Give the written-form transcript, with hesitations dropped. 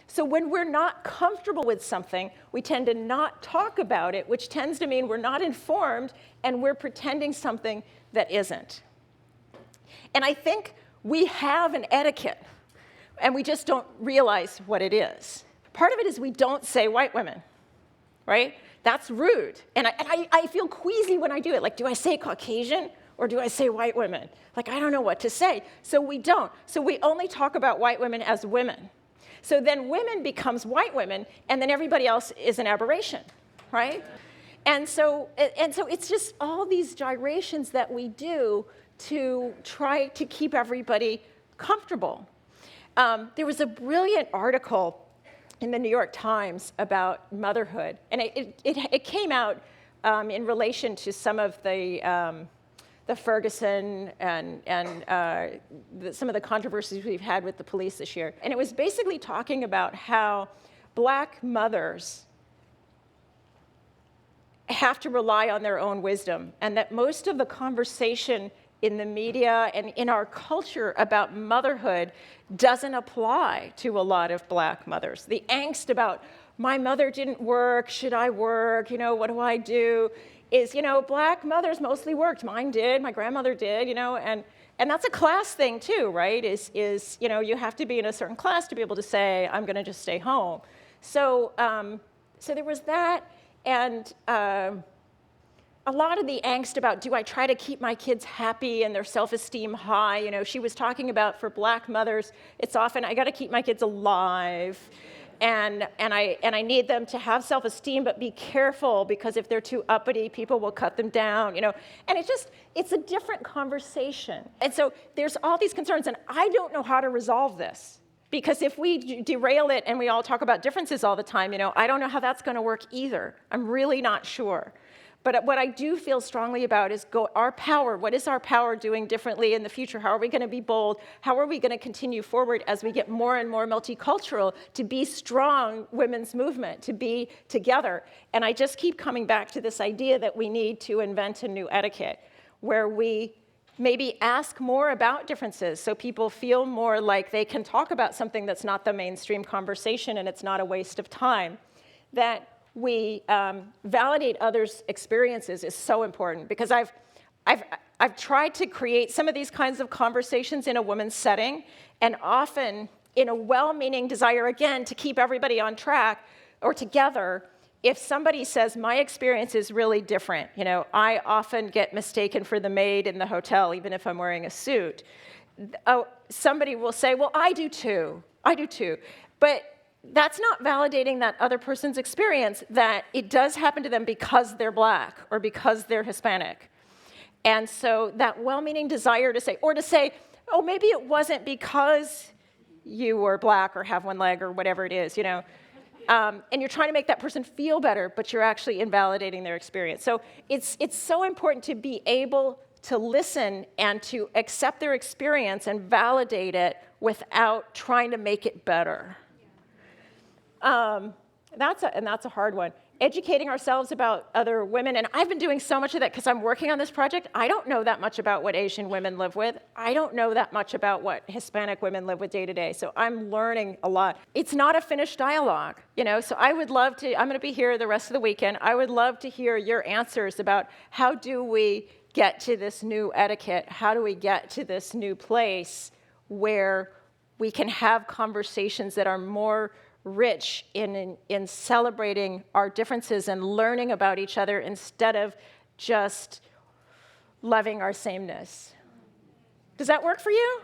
So when we're not comfortable with something, we tend to not talk about it, which tends to mean we're not informed and we're pretending something that isn't. And I think we have an etiquette, and we just don't realize what it is. Part of it is we don't say white women, right? That's rude. And I feel queasy when I do it. Like, do I say Caucasian or do I say white women? Like, I don't know what to say. So we don't. So we only talk about white women as women. So then women becomes white women, and then everybody else is an aberration, right? And so it's just all these gyrations that we do to try to keep everybody comfortable. There was a brilliant article in the New York Times about motherhood, and it came out in relation to some of the Ferguson and some of the controversies we've had with the police this year. And it was basically talking about how black mothers have to rely on their own wisdom, and that most of the conversation in the media and in our culture about motherhood doesn't apply to a lot of black mothers. The angst about, my mother didn't work, should I work, what do I do? Is, black mothers mostly worked. Mine did, my grandmother did, and that's a class thing too, right? Is you have to be in a certain class to be able to say, I'm gonna just stay home. So there was that, and a lot of the angst about, do I try to keep my kids happy and their self-esteem high? She was talking about, for black mothers, it's often, I gotta keep my kids alive. And I need them to have self-esteem, but be careful, because if they're too uppity, people will cut them down, And it's a different conversation. And so there's all these concerns, and I don't know how to resolve this. Because if we derail it and we all talk about differences all the time, I don't know how that's gonna work either. I'm really not sure. But what I do feel strongly about is our power. What is our power doing differently in the future? How are we going to be bold? How are we going to continue forward as we get more and more multicultural to be strong women's movement, to be together? And I just keep coming back to this idea that we need to invent a new etiquette where we maybe ask more about differences so people feel more like they can talk about something that's not the mainstream conversation and it's not a waste of time. That we validate others' experiences is so important, because I've tried to create some of these kinds of conversations in a women's setting, and often in a well-meaning desire, again, to keep everybody on track or together. If somebody says, my experience is really different, I often get mistaken for the maid in the hotel, even if I'm wearing a suit. Somebody will say, well, I do too. But that's not validating that other person's experience, that it does happen to them because they're black or because they're Hispanic. And so that well-meaning desire to say, oh, maybe it wasn't because you were black or have one leg or whatever it is, and you're trying to make that person feel better, but you're actually invalidating their experience. So it's so important to be able to listen and to accept their experience and validate it without trying to make it better. That's a hard one. Educating ourselves about other women, and I've been doing so much of that because I'm working on this project. I don't know that much about what Asian women live with. I don't know that much about what Hispanic women live with day to day, so I'm learning a lot. It's not a finished dialogue, so I would love to, I'm gonna be here the rest of the weekend. I would love to hear your answers about how do we get to this new etiquette? How do we get to this new place where we can have conversations that are more rich in celebrating our differences and learning about each other instead of just loving our sameness. Does that work for you?